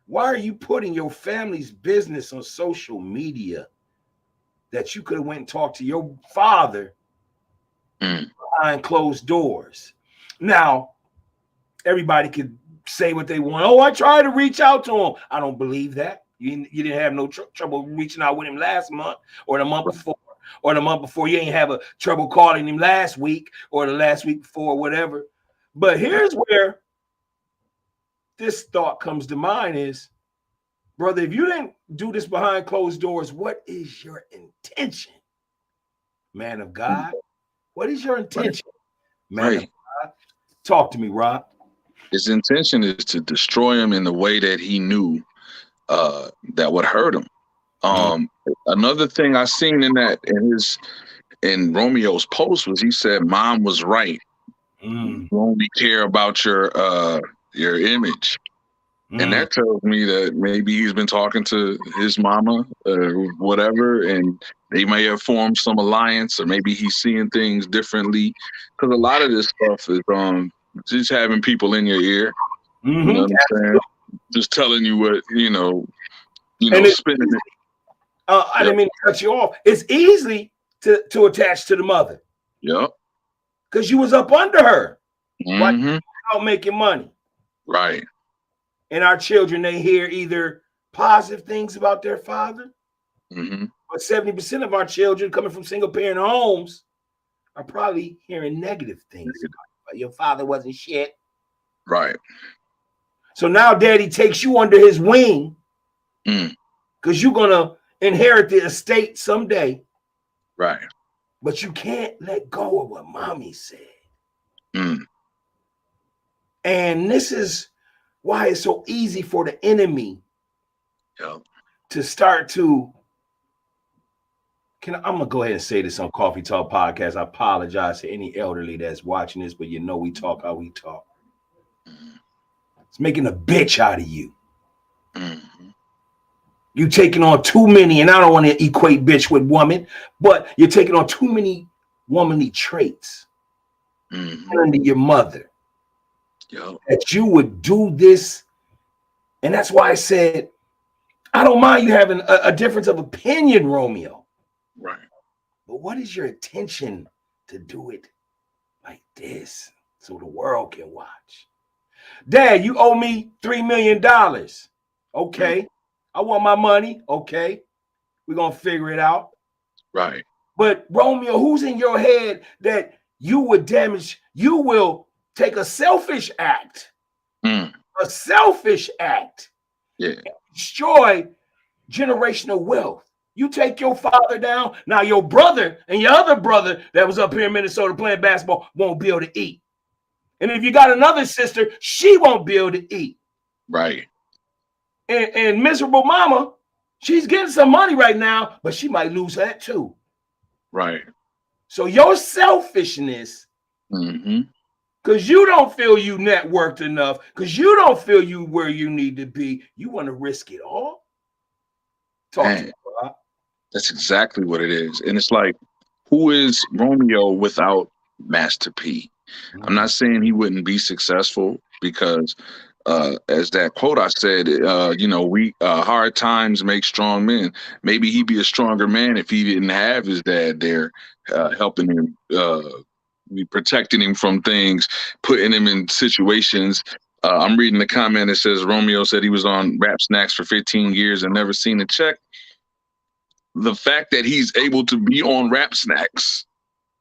why are you putting your family's business on social media that you could have went and talked to your father behind closed doors? Now, everybody could say what they want. Oh, I tried to reach out to him. I don't believe that. You didn't have no trouble reaching out with him last month or the month before or the month before. You ain't have a trouble calling him last week or the last week before, whatever. But here's where this thought comes to mind is, brother, if you didn't do this behind closed doors, what is your intention? Man of God, what is your intention? Man of God, talk to me, Rob. His intention is to destroy him in the way that he knew that would hurt him. Another thing I seen in Romeo's post was he said, "Mom was right. You only care about your image." And that tells me that maybe he's been talking to his mama or whatever, and they may have formed some alliance, or maybe he's seeing things differently. Because a lot of this stuff is just having people in your ear. You know what I'm saying? Just telling you what, spinning it. I didn't mean to cut you off. It's easy to attach to the mother. Yep. Because you was up under her. Mm-hmm. Out making money. Right. And our children, they hear either positive things about their father, but 70% of our children coming from single parent homes are probably hearing negative things. Your father wasn't shit. Right. So now daddy takes you under his wing because you're going to inherit the estate someday. Right. But you can't let go of what mommy said. And this is why it's so easy for the enemy to start to. I'm going to go ahead and say this on Coffee Talk Podcast. I apologize to any elderly that's watching this, but we talk how we talk. It's making a bitch out of you. You taking on too many, and I don't want to equate bitch with woman, but you're taking on too many womanly traits under your mother. That you would do this. And that's why I said, I don't mind you having a difference of opinion, Romeo. Right. But what is your intention to do it like this so the world can watch? Dad, you owe me $3 million. Okay. I want my money. Okay. We're going to figure it out. Right. But Romeo, who's in your head that you would damage? You will take a selfish act. A selfish act. Yeah. Destroy generational wealth. You take your father down. Now your brother and your other brother that was up here in Minnesota playing basketball won't be able to eat. And if you got another sister, she won't be able to eat. Right. And miserable mama, she's getting some money right now, but she might lose that too. Right. So your selfishness, because you don't feel you networked enough, because you don't feel you where you need to be, you want to risk it all? Talk to me, Rob. That's exactly what it is. And it's like, who is Romeo without Master P? I'm not saying he wouldn't be successful because, as that quote I said, hard times make strong men. Maybe he'd be a stronger man if he didn't have his dad there helping him, protecting him from things, putting him in situations. I'm reading the comment that says Romeo said he was on Rap Snacks for 15 years and never seen a check. The fact that he's able to be on Rap Snacks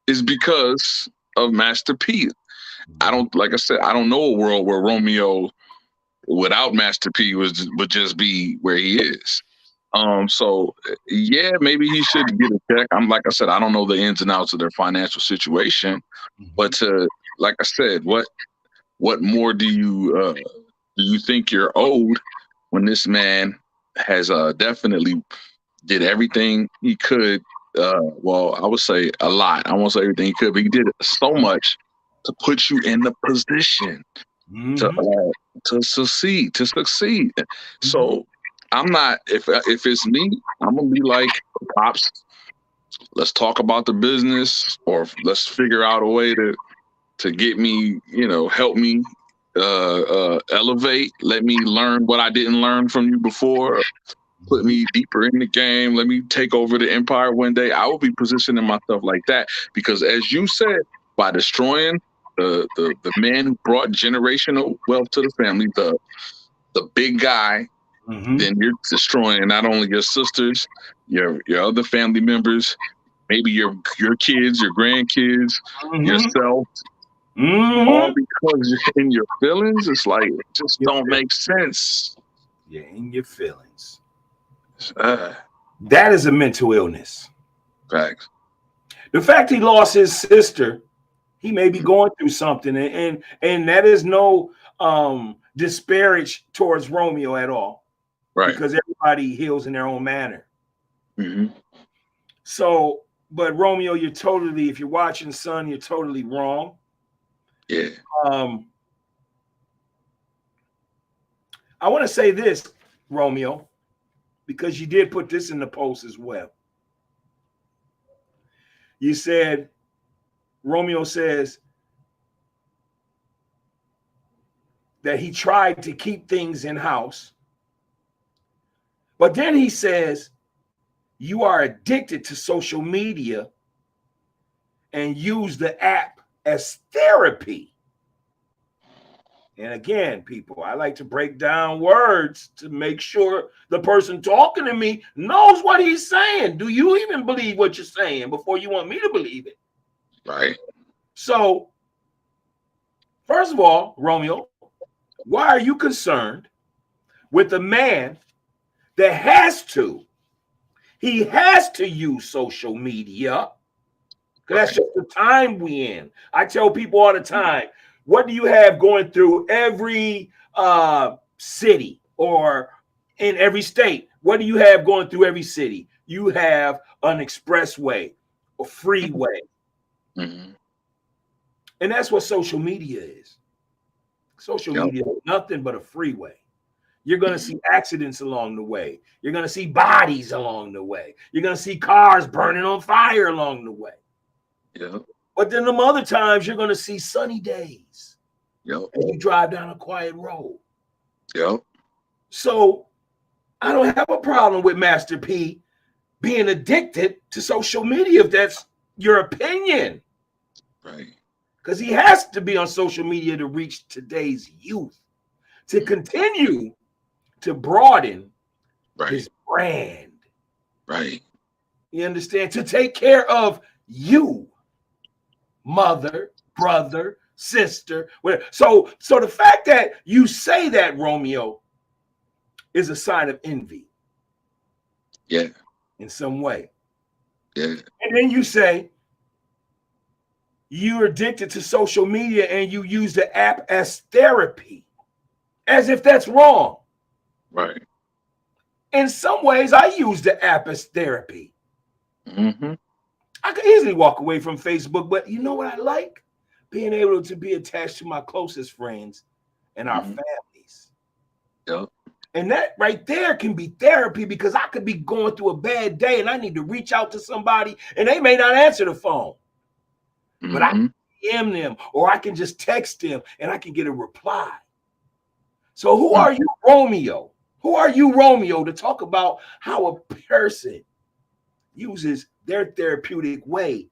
is because of Master P. Like I said, I don't know a world where Romeo without Master P would just be where he is. So yeah, maybe he should get a check. Like I said, I don't know the ins and outs of their financial situation, but like I said, what more do you think you're owed when this man has definitely did everything he could? Well, I would say a lot. I won't say everything he could, but he did so much to put you in the position to succeed. So I'm not. If it's me, I'm gonna be like, pops, let's talk about the business, or let's figure out a way to get me, help me elevate. Let me learn what I didn't learn from you before. Put me deeper in the game. Let me take over the empire one day. I will be positioning myself like that because, as you said, by destroying the man who brought generational wealth to the family, the big guy, then you're destroying not only your sisters, your other family members, maybe your kids, your grandkids, yourself, all because you're in your feelings. It's like, it just don't make sense. You're in your feelings. That is a mental illness. Facts. The fact he lost his sister, he may be going through something, and that is no disparage towards Romeo at all, right? Because everybody heals in their own manner. So, but Romeo, you're totally, if you're watching, son, you're totally wrong. Yeah. I want to say this, Romeo, because you did put this in the post as well. You said, Romeo says that he tried to keep things in house, but then he says you are addicted to social media and use the app as therapy. And again, people, I like to break down words to make sure the person talking to me knows what he's saying. Do you even believe what you're saying before you want me to believe it? Right. So, first of all, Romeo, why are you concerned with a man that has to use social media? That's just the time we in. I tell people all the time, what do you have going through every city or in every state? What do you have going through every city? You have an expressway, a freeway. And that's what social media is. Social media is nothing but a freeway. You're going to see accidents along the way. You're going to see bodies along the way. You're going to see cars burning on fire along the way. But then them other times you're going to see sunny days. And you drive down a quiet road. So I don't have a problem with Master P being addicted to social media if that's your opinion. Right. Because he has to be on social media to reach today's youth, to continue to broaden his brand. Right. You understand? To take care of you, mother, brother, sister, whatever. So the fact that you say that, Romeo, is a sign of envy. Yeah. In some way. Yeah. And then you say you're addicted to social media and you use the app as therapy, as if that's wrong. Right. In some ways, I use the app as therapy. I could easily walk away from Facebook, but you know what I like? Being able to be attached to my closest friends and our families. And that right there can be therapy, because I could be going through a bad day and I need to reach out to somebody and they may not answer the phone. But I can DM them, or I can just text them and I can get a reply. So who are you, Romeo? Who are you, Romeo, to talk about how a person uses their therapeutic way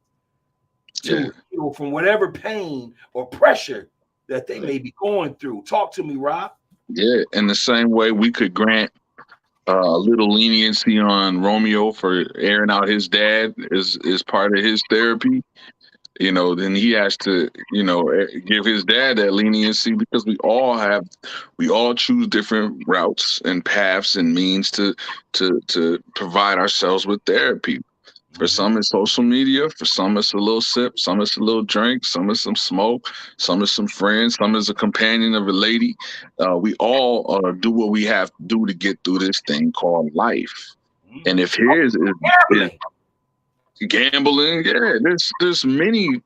to heal from whatever pain or pressure that they may be going through? Talk to me, Rob. Yeah, in the same way we could grant a little leniency on Romeo for airing out his dad is part of his therapy. you know, then he has to, you know, give his dad that leniency because we all choose different routes and paths and means to provide ourselves with therapy. For some, it's social media. For some, it's a little sip. Some, it's a little drink. Some, it's some smoke. Some, it's some friends. Some, is a companion of a lady. We all do what we have to do to get through this thing called life. And if his is gambling, yeah, there's many.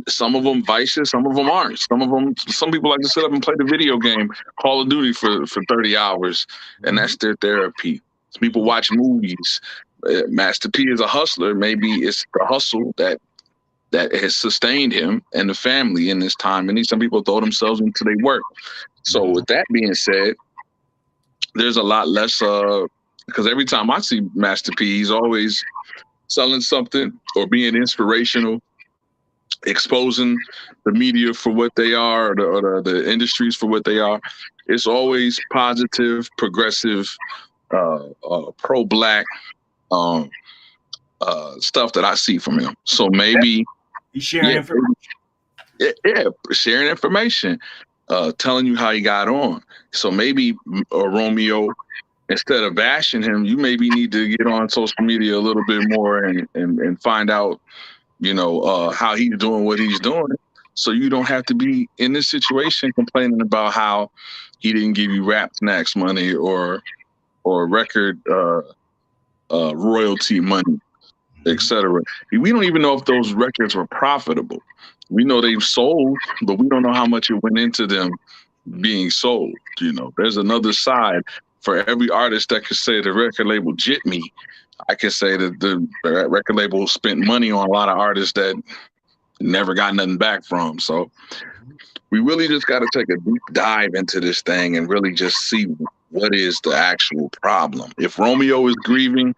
Some of them vices, some of them aren't. Some people like to sit up and play the video game Call of Duty for 30 hours, and that's their therapy. Some people watch movies. Master P is a hustler. Maybe it's the hustle that has sustained him and the family in this time. And some people throw themselves into their work. So with that being said, there's a lot less because every time I see Master P, he's always selling something or being inspirational, exposing the media for what they are, or the industries for what they are. It's always positive, progressive, pro-black stuff that I see from him. So maybe he's sharing information. Yeah, sharing information, telling you how he got on. So maybe Romeo, instead of bashing him, you maybe need to get on social media a little bit more and find out, you know, how he's doing what he's doing, so you don't have to be in this situation complaining about how he didn't give you rap snacks money or record royalty money, etc. We don't even know if those records were profitable. We know they've sold, but we don't know how much it went into them being sold. You know, there's another side. For every artist that could say the record label jit me, I can say that the record label spent money on a lot of artists that never got nothing back from. So we really just got to take a deep dive into this thing and really just see what is the actual problem. If Romeo is grieving,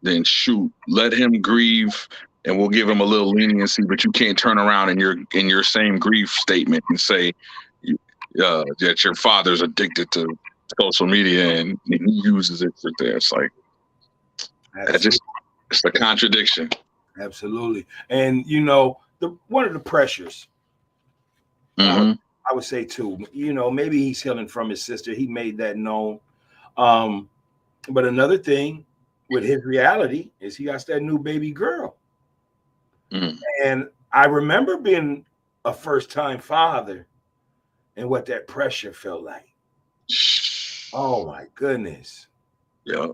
then shoot, let him grieve, and we'll give him a little leniency. But you can't turn around in your same grief statement and say that your father's addicted to social media and he uses it for this. Like, it's a contradiction. Absolutely. And you know, one of the pressures, I would say too, you know, maybe he's healing from his sister. He made that known. But another thing with his reality is he got that new baby girl. And I remember being a first-time father and what that pressure felt like. Oh my goodness. Yeah.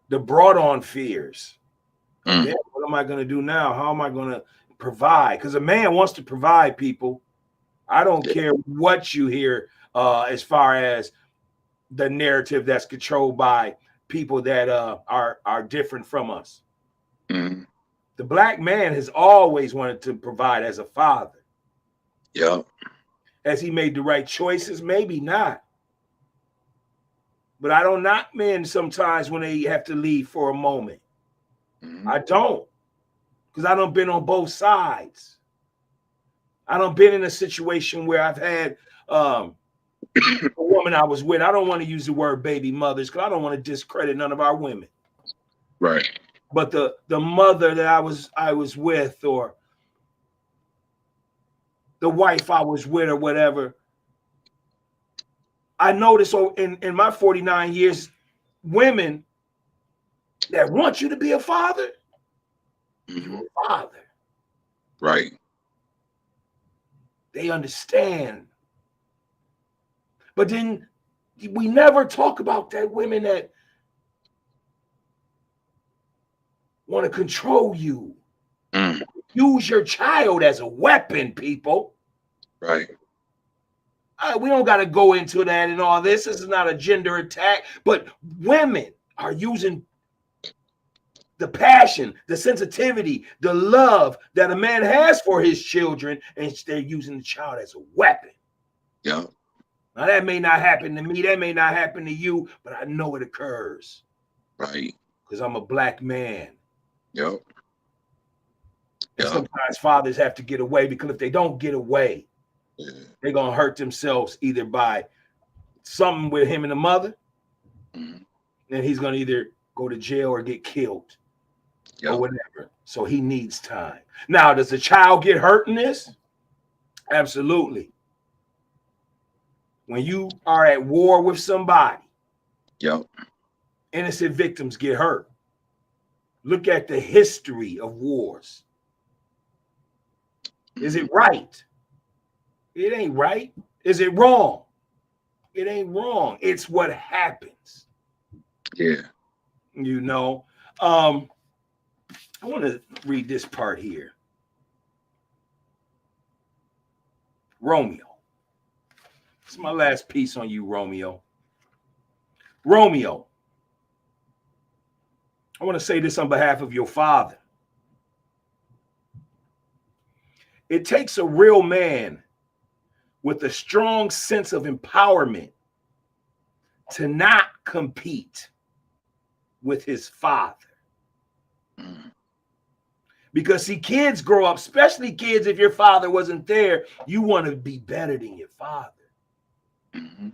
The brought on fears. Yeah, what am I going to do now? How am I going to provide? Because a man wants to provide, people. I don't care what you hear as far as the narrative that's controlled by people that are different from us. The black man has always wanted to provide as a father. Yeah. Has he made the right choices? Maybe not. But I don't knock men sometimes when they have to leave for a moment. I don't. Because I done been on both sides. I done been in a situation where I've had a woman I was with. I don't want to use the word baby mothers because I don't want to discredit none of our women. Right. But the mother that I was with, or the wife I was with, or whatever, I noticed in my 49 years, women that want you to be a father, you're a father. Right. They understand. But then we never talk about that women that want to control you. Use your child as a weapon, people. Right. We don't got to go into that and all this. This is not a gender attack, but women are using the passion, the sensitivity, the love that a man has for his children, and they're using the child as a weapon. Yeah. Now, that may not happen to me. That may not happen to you, but I know it occurs. Right. Because I'm a black man. Yep. And sometimes fathers have to get away, because if they don't get away, they're going to hurt themselves either by something with him and the mother, and he's going to either go to jail or get killed or whatever. So he needs time. Now, does the child get hurt in this? Absolutely. When you are at war with somebody, Yep. innocent victims get hurt. Look at the history of wars. Is it right? It ain't right. Is it wrong? It ain't wrong. It's what happens. Yeah. You know, I want to read this part here. Romeo. This is my last piece on you, Romeo. Romeo, I want to say this on behalf of your father. It takes a real man with a strong sense of empowerment to not compete with his father. Because see, kids grow up, especially kids, if your father wasn't there, you want to be better than your father. Mm-hmm.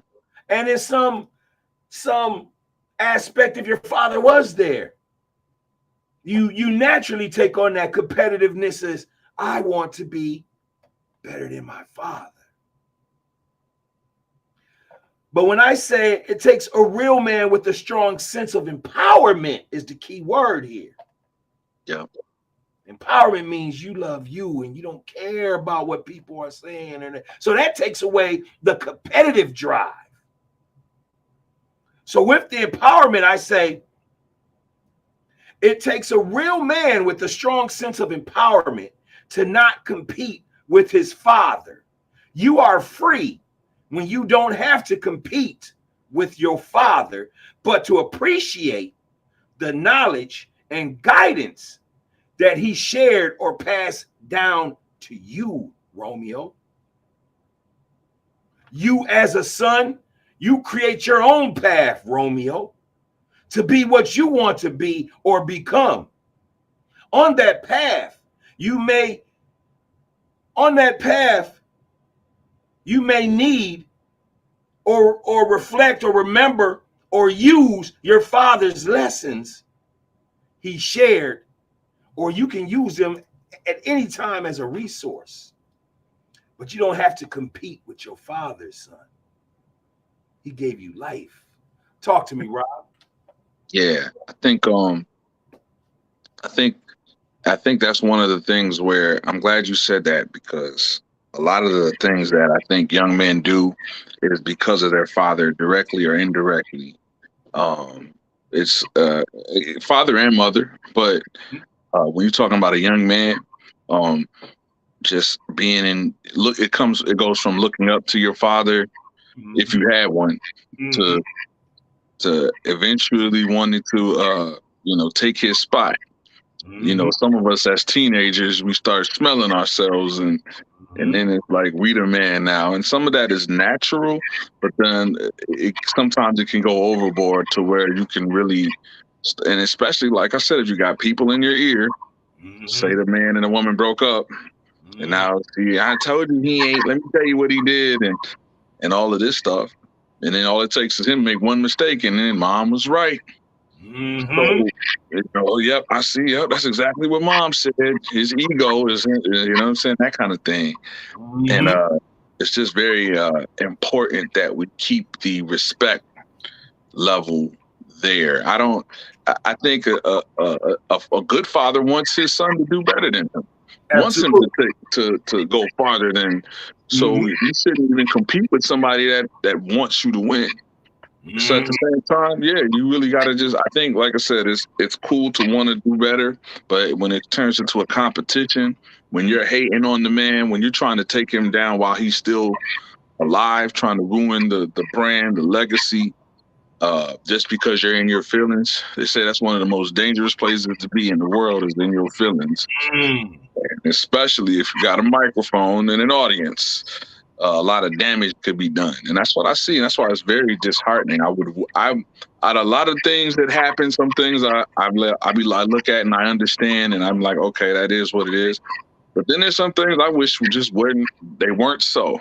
And in some aspect, if your father was there, you naturally take on that competitiveness as, I want to be better than my father. But when I say it takes a real man with a strong sense of empowerment is the key word here. Yeah. Empowerment means you love you and you don't care about what people are saying. And so that takes away the competitive drive. So with the empowerment, I say it takes a real man with a strong sense of empowerment to not compete with his father. You are free when you don't have to compete with your father, but to appreciate the knowledge and guidance that he shared or passed down to you, Romeo. You as a son, you create your own path, Romeo, to be what you want to be or become. On that path, you may need or reflect or remember or use your father's lessons he shared, or you can use them at any time as a resource. But you don't have to compete with your father, son. He gave you life. Talk to me, Rob. Yeah. I think that's one of the things where I'm glad you said that, because a lot of the things that I think young men do is because of their father, directly or indirectly. It's father and mother, but when you're talking about a young man, um, just being in look, it goes from looking up to your father, if you had one, Mm-hmm. to eventually wanting to take his spot. Some of us as teenagers, we start smelling ourselves, and then it's like we the man now. And some of that is natural, but then sometimes it can go overboard to where you can really, and especially like I said, if you got people in your ear, say the man and the woman broke up, and now see, I told you he ain't. Let me tell you what he did, and all of this stuff, and then all it takes is him to make one mistake, and then mom was right. So, yep, I see. Yep, that's exactly what mom said. His ego is, what I'm saying, that kind of thing. And it's just very important that we keep the respect level there. I think a good father wants his son to do better than him. Wants him to go farther than. So you shouldn't even compete with somebody that wants you to win. So at the same time, yeah, you really got to I think, like I said, it's cool to want to do better, but when it turns into a competition, when you're hating on the man, when you're trying to take him down while he's still alive, trying to ruin the brand, the legacy, just because you're in your feelings, they say that's one of the most dangerous places to be in the world, is in your feelings, and especially if you got a microphone and an audience. A lot of damage could be done, and that's what I see. And that's why it's very disheartening. I out of a lot of things that happen, some things I look at and I understand, and I'm like, okay, that is what it is. But then there's some things I wish they weren't so,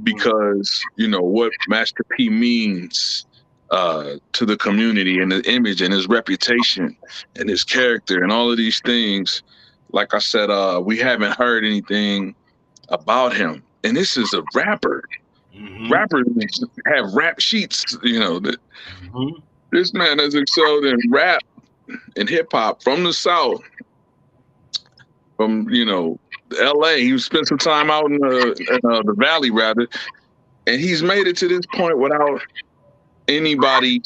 because what Master P means to the community, and the image and his reputation and his character and all of these things. like I said, we haven't heard anything about him. And this is a rapper. Mm-hmm. Rappers have rap sheets, you know. Mm-hmm. This man has excelled in rap and hip hop from the South, from LA. He spent some time out in the Valley, rather, and he's made it to this point without anybody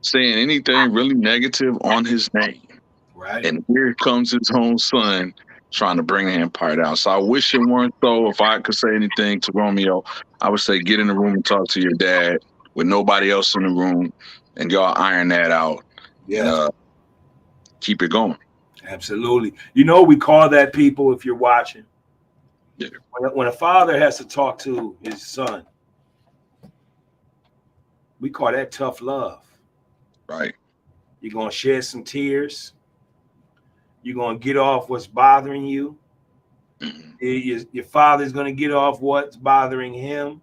saying anything really negative on his name. Right. And here comes his own son trying to bring the empire down. So I wish it weren't so. If I could say anything to Romeo, I would say get in the room and talk to your dad with nobody else in the room, and y'all iron that out and Yeah. keep it going. Absolutely. You know, we call that, people, if you're watching. Yeah. When a father has to talk to his son, we call that tough love. Right. You're going to shed some tears. You're going to get off what's bothering you. Mm-hmm. Your father's going to get off what's bothering him.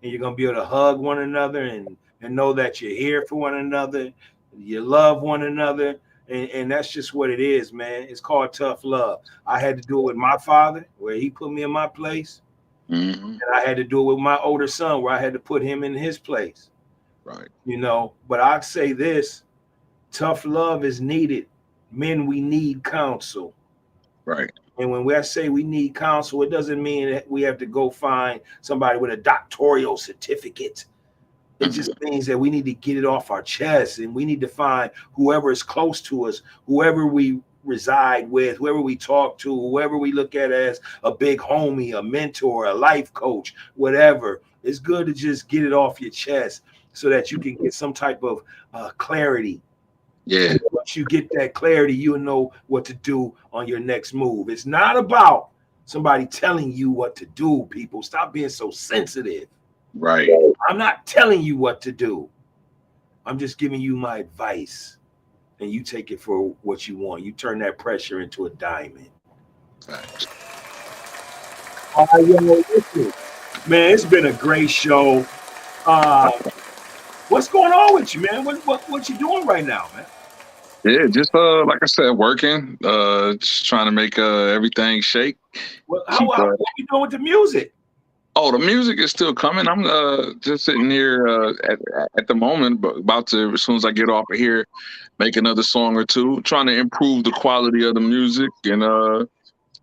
And you're going to be able to hug one another and know that you're here for one another. You love one another. And that's just what it is, man. It's called tough love. I had to do it with my father, where he put me in my place. Mm-hmm. And I had to do it with my older son, where I had to put him in his place. Right. You know, but I'd say this: tough love is needed. Men, we need counsel. Right. And when I say we need counsel, it doesn't mean that we have to go find somebody with a doctoral certificate. It just means that we need to get it off our chest, and we need to find whoever is close to us, whoever we reside with, whoever we talk to, whoever we look at as a big homie, a mentor, a life coach, whatever. It's good to just get it off your chest so that you can get some type of clarity. Yeah. Once you get that clarity, you'll know what to do on your next move. It's not about somebody telling you what to do, people. Stop being so sensitive. Right. I'm not telling you what to do. I'm just giving you my advice, and you take it for what you want. You turn that pressure into a diamond. Right. All right, listen, man, it's been a great show. What's going on with you, man? What you doing right now, man? Yeah, just like I said, working, just trying to make everything shake. What Keep you doing with the music? Oh, the music is still coming. I'm just sitting here at the moment, but about to, as soon as I get off of here, make another song or two, trying to improve the quality of the music and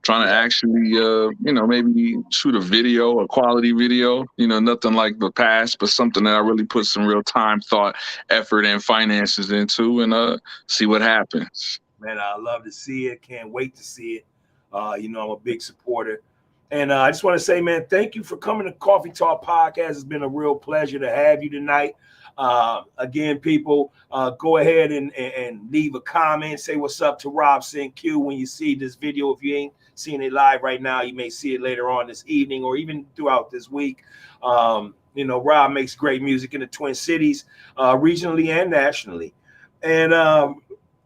trying to actually, maybe shoot a video, a quality video, nothing like the past, but something that I really put some real time, thought, effort, and finances into, and see what happens. Man, I love to see it. Can't wait to see it. I'm a big supporter. And I just want to say, man, thank you for coming to Coffee Talk Podcast. It's been a real pleasure to have you tonight. Again, people, go ahead and leave a comment. Say what's up to Rob St. Q when you see this video. If you ain't seeing it live right now, you may see it later on this evening or even throughout this week. Rob makes great music in the Twin Cities, regionally and nationally. And,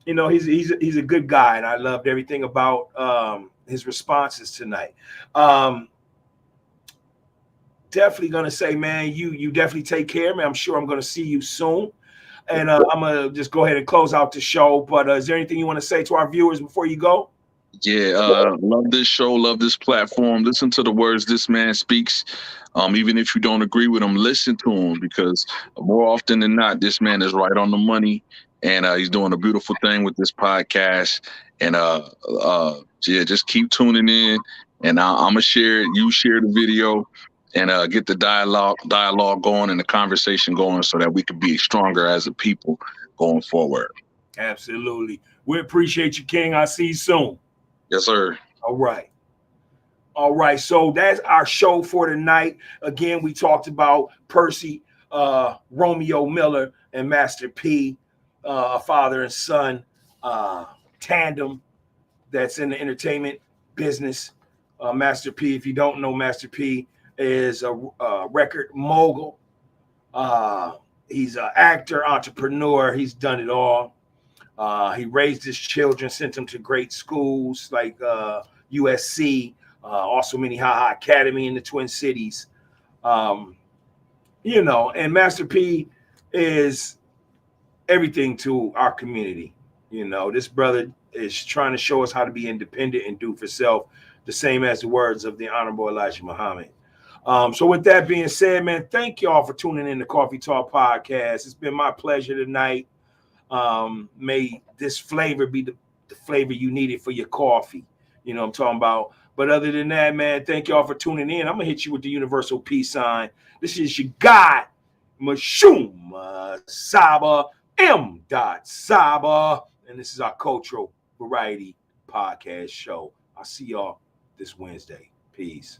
he's a good guy, and I loved everything about his responses tonight. Definitely gonna say, man, you definitely take care, man. I'm sure I'm gonna see you soon, and I'm gonna just go ahead and close out the show. But is there anything you want to say to our viewers before you go? Yeah, love this show, love this platform. Listen to the words this man speaks. Even if you don't agree with him, listen to him, because more often than not, this man is right on the money, and he's doing a beautiful thing with this podcast. And yeah, just keep tuning in, and I'm gonna share it. You share the video, and get the dialogue going and the conversation going, so that we can be stronger as a people going forward. Absolutely. We appreciate you, King. I'll see you soon. Yes, sir. All right. So that's our show for tonight. Again, we talked about Percy, Romeo Miller, and Master P, a father and son tandem that's in the entertainment business. Master P, if you don't know, Master P is a record mogul. He's an actor, entrepreneur. He's done it all. He raised his children, sent them to great schools like USC, also Minnehaha Academy in the Twin Cities. And Master P is everything to our community. This brother is trying to show us how to be independent and do for self, the same as the words of the Honorable Elijah Muhammad. So with that being said, man, thank y'all for tuning in to Coffee Talk Podcast. It's been my pleasure tonight. May this flavor be the flavor you needed for your coffee. You know what I'm talking about? But other than that, man, thank y'all for tuning in. I'm going to hit you with the universal peace sign. This is your guy, MISHUMA SABA, M.SABA. And this is our Cultural Variety Podcast Show. I'll see y'all this Wednesday. Peace.